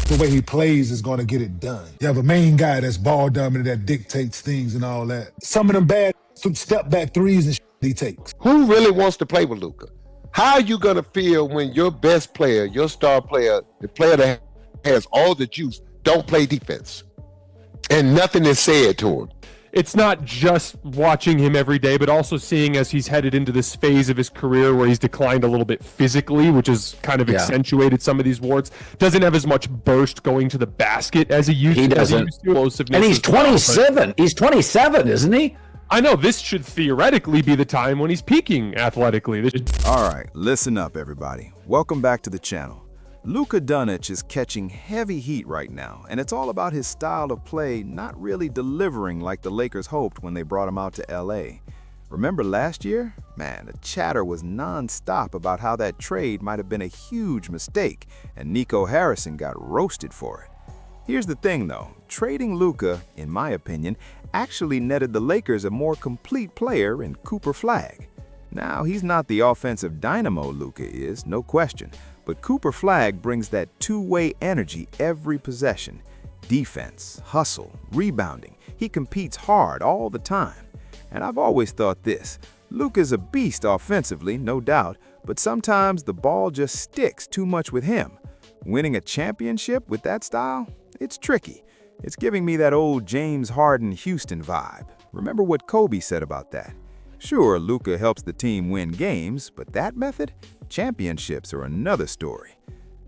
The way he plays is going to get it done. You have a main guy that's ball dominant that dictates things and all that. Some of them bad step back threes and he takes. Who really wants to play with Luka? How are you going to feel when your best player, your star player, the player that has all the juice, don't play defense? And nothing is said to him. It's not just watching him every day, but also seeing as he's headed into this phase of his career where he's declined a little bit physically, which has kind of accentuated some of these warts. Doesn't have as much burst going to the basket as he used to. And he's 27. He's 27, isn't he? I know this should theoretically be the time when he's peaking athletically. All right, listen up, everybody. Welcome back to the channel. Luka Doncic is catching heavy heat right now, and it's all about his style of play not really delivering like the Lakers hoped when they brought him out to LA. Remember last year? Man, the chatter was non-stop about how that trade might have been a huge mistake, and Nico Harrison got roasted for it. Here's the thing though, trading Luka, in my opinion, actually netted the Lakers a more complete player in Cooper Flagg. Now, he's not the offensive dynamo Luka is, no question, but Cooper Flagg brings that two-way energy every possession. Defense, hustle, rebounding. He competes hard all the time. And I've always thought this, Luka's a beast offensively, no doubt, but sometimes the ball just sticks too much with him. Winning a championship with that style? It's tricky. It's giving me that old James Harden Houston vibe. Remember what Kobe said about that? Sure, Luka helps the team win games, but that method? Championships are another story.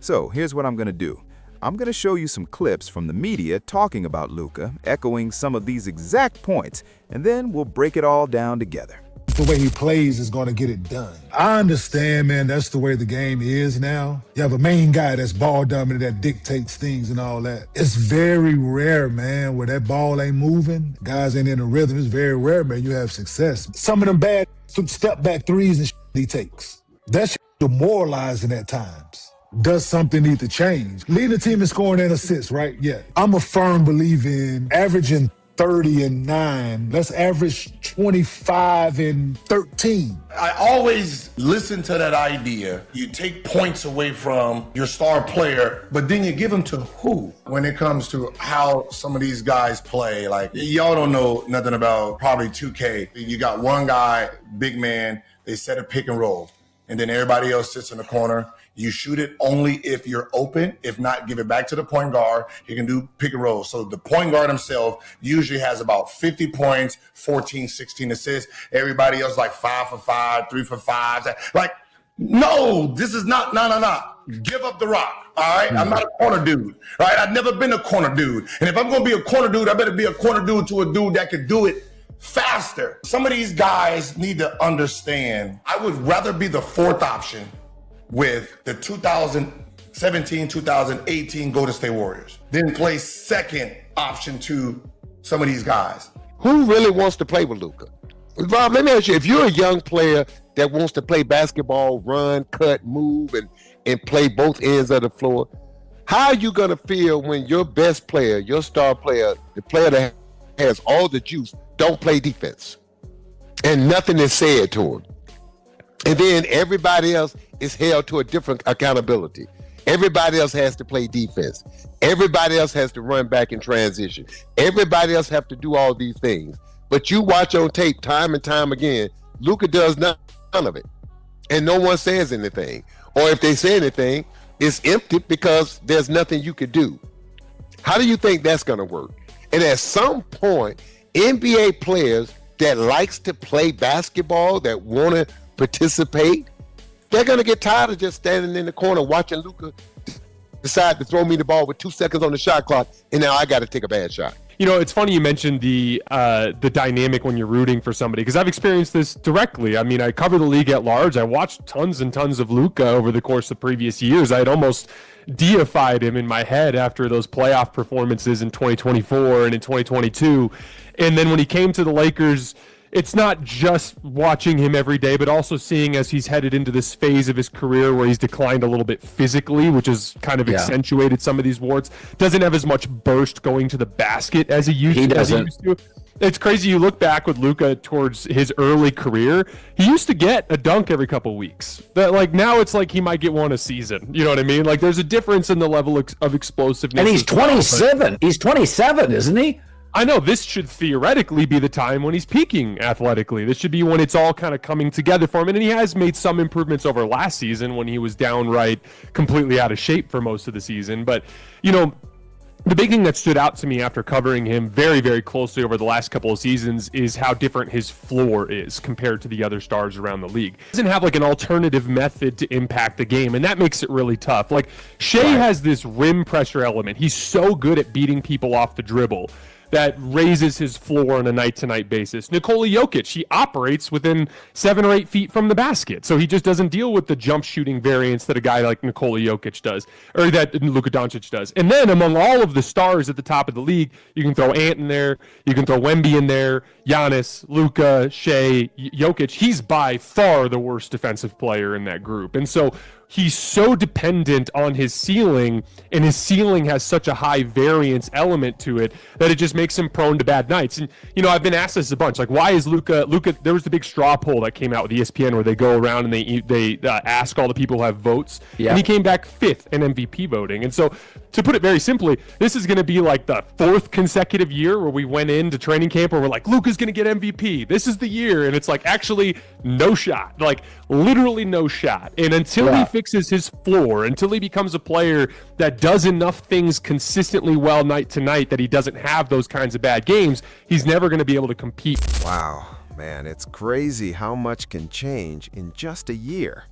So here's what I'm going to do. I'm going to show you some clips from the media talking about Luka, echoing some of these exact points, and then we'll break it all down together. The way he plays is going to get it done. I understand, man, that's the way the game is now. You have a main guy that's ball dominant that dictates things and all that. It's very rare, man, where that ball ain't moving, guys ain't in a rhythm. It's very rare, man, you have success. Some of them bad step back threes and he takes. That's demoralizing at times. Does something need to change? Lead the team in scoring and assists, right? Yeah. I'm a firm believer in averaging 30 and 9. Let's average 25 and 13. I always listen to that idea. You take points away from your star player, but then you give them to who? When it comes to how some of these guys play, like y'all don't know nothing about probably 2K. You got one guy, big man, they set a pick and roll, and then everybody else sits in the corner. You shoot it only if you're open. If not, give it back to the point guard. He can do pick and roll. So the point guard himself usually has about 50 points, 14, 16 assists. Everybody else like 5 for 5, 3 for 5. Like, no, this is not, no. Give up the rock, all right? I'm not a corner dude, right? I've never been a corner dude. And if I'm going to be a corner dude, I better be a corner dude to a dude that can do it faster. Some of these guys need to understand, I would rather be the fourth option with the 2017-2018 Golden State Warriors than play second option to some of these guys. Who really wants to play with Luka? Rob, let me ask you, if you're a young player that wants to play basketball, run, cut, move, and play both ends of the floor, how are you going to feel when your best player, your star player, the player that has all the juice, don't play defense? And nothing is said to him. And then everybody else is held to a different accountability. Everybody else has to play defense. Everybody else has to run back in transition. Everybody else have to do all these things. But you watch on tape time and time again, Luka does none of it. And no one says anything. Or if they say anything, it's empty because there's nothing you could do. How do you think that's going to work? And at some point, NBA players that likes to play basketball, that want to participate, they're going to get tired of just standing in the corner watching Luka decide to throw me the ball with 2 seconds on the shot clock, and now I got to take a bad shot. You know, it's funny you mentioned the dynamic when you're rooting for somebody, because I've experienced this directly. I mean, I cover the league at large. I watched tons and tons of Luka over the course of previous years. I had almost deified him in my head after those playoff performances in 2024 and in 2022. And then when he came to the Lakers, it's not just watching him every day, but also seeing as he's headed into this phase of his career where he's declined a little bit physically, which has kind of accentuated some of these warts. Doesn't have as much burst going to the basket as he used to. It's crazy. You look back with Luka towards his early career, he used to get a dunk every couple weeks. That like now it's like he might get one a season. You know what I mean? Like there's a difference in the level of explosiveness. And he's 27. He's 27, isn't he? I know this should theoretically be the time when he's peaking athletically. This should be when it's all kind of coming together for him. And he has made some improvements over last season when he was downright completely out of shape for most of the season. But, you know, the big thing that stood out to me after covering him very, very closely over the last couple of seasons is how different his floor is compared to the other stars around the league. He doesn't have like an alternative method to impact the game, and that makes it really tough. Like Shea has this rim pressure element. He's so good at beating people off the dribble that raises his floor on a night-to-night basis. Nikola Jokic, he operates within 7 or 8 feet from the basket, so he just doesn't deal with the jump shooting variance that a guy like Nikola Jokic does, or that Luka Doncic does. And then among all of the stars at the top of the league, you can throw Ant in there, you can throw Wemby in there, Giannis, Luka, Shea, Jokic. He's by far the worst defensive player in that group. And so he's so dependent on his ceiling, and his ceiling has such a high variance element to it that it just makes him prone to bad nights. And, you know, I've been asked this a bunch, like, why is Luka, there was the big straw poll that came out with ESPN where they go around and they ask all the people who have votes. Yeah. And he came back 5th in MVP voting. And so to put it very simply, this is going to be like the 4th consecutive year where we went into training camp where we're like, Luka's going to get MVP. This is the year. And it's like, actually, no shot. Like, literally no shot. And until he fixes his floor, until he becomes a player that does enough things consistently well night to night that he doesn't have those kinds of bad games, he's never going to be able to compete. Wow, man, it's crazy how much can change in just a year.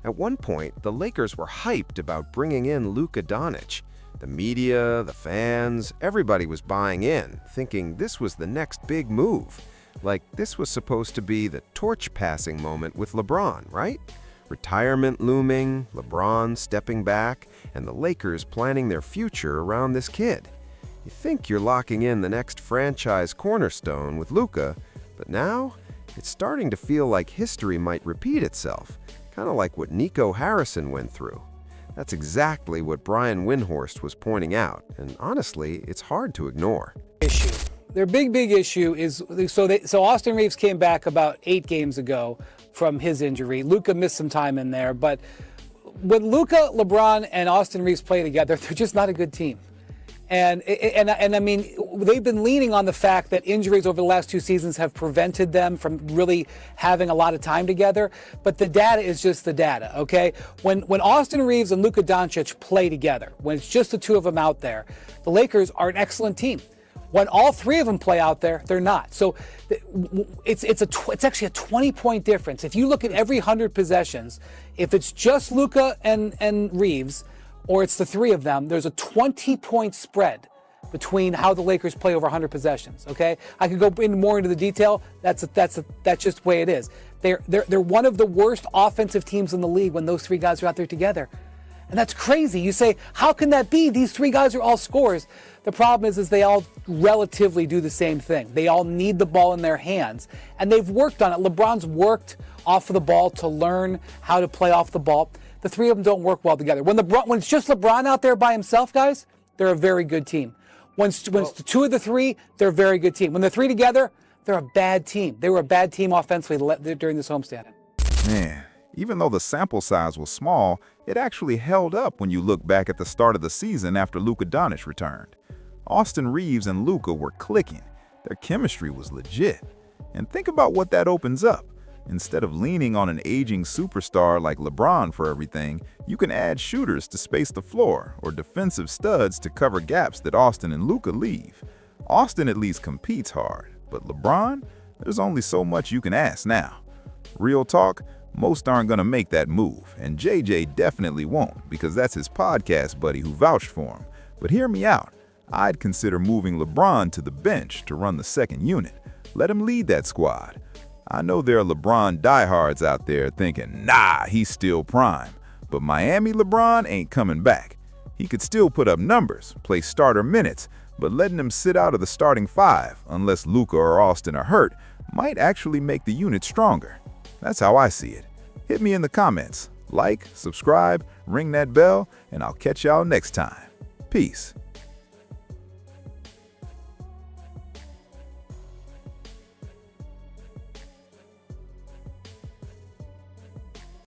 At one point, the Lakers were hyped about bringing in Luka Doncic. The media, the fans, everybody was buying in, thinking this was the next big move. Like this was supposed to be the torch passing moment with LeBron, right? Retirement looming, LeBron stepping back, and the Lakers planning their future around this kid. You think you're locking in the next franchise cornerstone with Luka, but now it's starting to feel like history might repeat itself, kind of like what Nico Harrison went through. That's exactly what Brian Windhorst was pointing out, and honestly, it's hard to ignore. Their big issue is, so Austin Reeves came back about 8 games ago from his injury. Luka missed some time in there, but when Luka, LeBron, and Austin Reeves play together, they're just not a good team. And I mean, they've been leaning on the fact that injuries over the last 2 seasons have prevented them from really having a lot of time together. But the data is just the data, okay? When Austin Reeves and Luka Doncic play together, when it's just the two of them out there, the Lakers are an excellent team. When all 3 of them play out there, they're not. So it's actually a 20-point difference. If you look at every 100 possessions, if it's just Luka and Reeves, or it's the 3 of them, there's a 20-point spread between how the Lakers play over 100 possessions. Okay, I could go more into the detail. That's just the way it is. They're one of the worst offensive teams in the league when those 3 guys are out there together. And that's crazy. You say, how can that be? These 3 guys are all scorers. The problem is they all relatively do the same thing. They all need the ball in their hands. And they've worked on it. LeBron's worked off of the ball to learn how to play off the ball. The 3 of them don't work well together. When it's just LeBron out there by himself, guys, they're a very good team. When it's the 2 of the 3, they're a very good team. When the 3 together, they're a bad team. They were a bad team offensively during this homestand. Man, even though the sample size was small, it actually held up when you look back at the start of the season after Luka Doncic returned. Austin Reeves and Luka were clicking. Their chemistry was legit. And think about what that opens up. Instead of leaning on an aging superstar like LeBron for everything, you can add shooters to space the floor or defensive studs to cover gaps that Austin and Luka leave. Austin at least competes hard, but LeBron, there's only so much you can ask now. Real talk, most aren't going to make that move, and JJ definitely won't because that's his podcast buddy who vouched for him. But hear me out. I'd consider moving LeBron to the bench to run the second unit. Let him lead that squad. I know there are LeBron diehards out there thinking, nah, he's still prime. But Miami LeBron ain't coming back. He could still put up numbers, play starter minutes, but letting him sit out of the starting 5, unless Luka or Austin are hurt, might actually make the unit stronger. That's how I see it. Hit me in the comments. Like, subscribe, ring that bell, and I'll catch y'all next time. Peace.